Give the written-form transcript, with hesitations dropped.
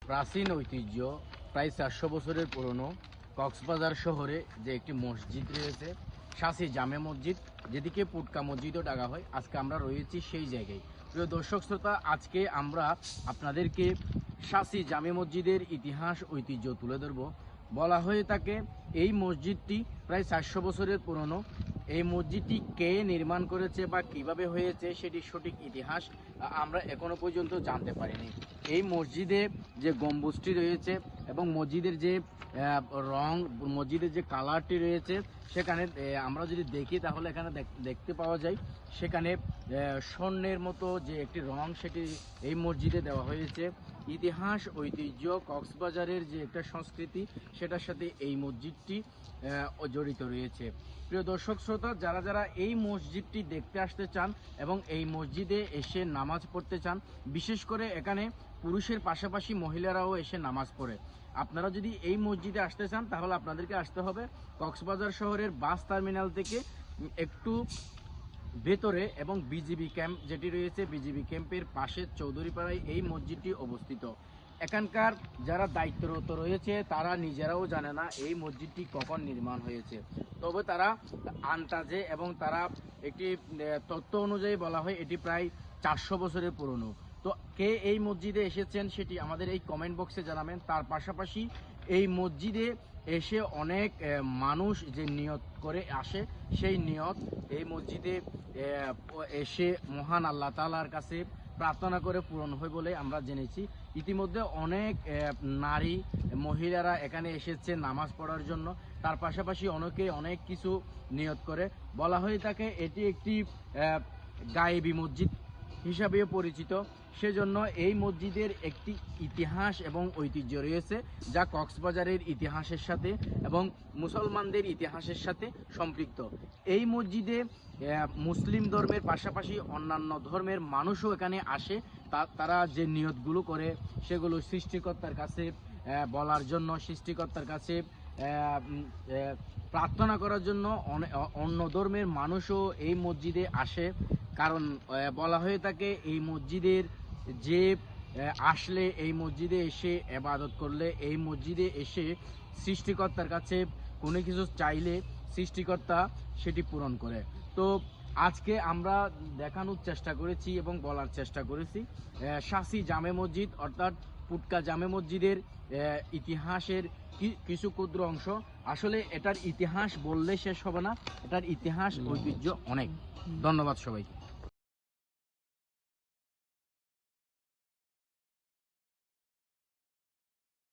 প্রাচীন ঐতিহ্য প্রায় 400 বছরের পুরনো কক্সবাজার শহরে যে একটি মসজিদ রয়েছে, শাসি জামে মসজিদ, যেদিকে পুটকা মসজিদও ডাকা হয়। আজকে আমরা রয়েছি সেই জায়গায়। প্রিয় দর্শক শ্রোতা, আজকে আমরা আপনাদেরকে শাসি জামে মসজিদের ইতিহাস ঐতিহ্য তুলে ধরব। বলা হয়ে থাকে এই মসজিদটি প্রায় 400 বছরের পুরনো। এই মসজিদটি কে নির্মাণ করেছে বা কিভাবে হয়েছে সেটি সঠিক ইতিহাস আমরা এখনো পর্যন্ত জানতে পারিনি। এই মসজিদে যে গম্বুজটি রয়েছে এবং মসজিদের যে রং, মসজিদের যে কালারটি রয়েছে, সেখানে আমরা যদি দেখি তাহলে এখানে দেখতে পাওয়া যায় সেখানে স্বর্ণের মতো যে একটি রং সেটি এই মসজিদে দেওয়া হয়েছে। ইতিহাস, ঐতিহ্য, কক্সবাজারের যে একটা সংস্কৃতি, সেটার সাথে এই মসজিদটি জড়িত রয়েছে। প্রিয় দর্শক শ্রোতা, যারা যারা এই মসজিদটি দেখতে আসতে চান এবং এই মসজিদে এসে নামাজ পড়তে চান, বিশেষ করে এখানে পুরুষের পাশাপাশি মহিলারাও এসে নামাজ পড়ে। আপনারা যদি এই মসজিদে আসতে চান তাহলে আপনাদেরকে আসতে হবে কক্সবাজার শহরের বাস টার্মিনাল থেকে একটু ভেতরে, এবং বিজিবি ক্যাম্প যেটি রয়েছে, বিজিবি ক্যাম্পের পাশে চৌধুরীপাড়ায় এই মসজিদটি অবস্থিত। এখানকার যারা দায়িত্বরত রয়েছে তারা নিজেরাও জানে না এই মসজিদটি কখন নির্মাণ হয়েছে, তবে তারা আন্দাজে এবং তারা একটি তথ্য অনুযায়ী বলা হয় এটি প্রায় 400 বছরের পুরনো। তো কে এই মসজিদে এসেছেন সেটি আমাদের এই কমেন্ট বক্সে জানাবেন। তার পাশাপাশি এই মসজিদে এসে অনেক মানুষ যে নিয়ত করে আসে, সেই নিয়ত এই মসজিদে এসে মহান আল্লাহ তাআলার কাছে প্রার্থনা করে পূরণ হয় বলে আমরা জেনেছি। ইতিমধ্যে অনেক নারী মহিলারা এখানে এসেছে নামাজ পড়ার জন্য। তার পাশাপাশি অনেকে অনেক কিছু নিয়ত করে। বলা হয়ে থাকে এটি একটি গায়েবী মসজিদ হিসাবেও পরিচিত। সেজন্য এই মসজিদের একটি ইতিহাস এবং ঐতিহ্য রয়েছে যা কক্সবাজারের ইতিহাসের সাথে এবং মুসলমানদের ইতিহাসের সাথে সম্পৃক্ত। এই মসজিদে মুসলিম ধর্মের পাশাপাশি অন্যান্য ধর্মের মানুষও এখানে আসে। তারা যে নিয়তগুলো করে সেগুলো সৃষ্টিকর্তার কাছে বলার জন্য, সৃষ্টিকর্তার কাছে প্রার্থনা করার জন্য অন্য ধর্মের মানুষও এই মসজিদে আসে। কারণ বলা হয়ে থাকে এই মসজিদের যে আসলে এই মসজিদে এসে ইবাদত করলে, এই মসজিদে এসে সৃষ্টিকর্তার কাছে কোনো কিছু চাইলে সৃষ্টিকর্তা সেটি পূরণ করে। তো আজকে আমরা দেখানোর চেষ্টা করেছি এবং বলার চেষ্টা করেছি শাসি জামে মসজিদ অর্থাৎ পুটকা জামে মসজিদের ইতিহাসের কিছু ক্ষুদ্র অংশ। আসলে এটার ইতিহাস বললে শেষ হবে না, এটার ইতিহাস ঐতিহ্য অনেক। ধন্যবাদ সবাইকে।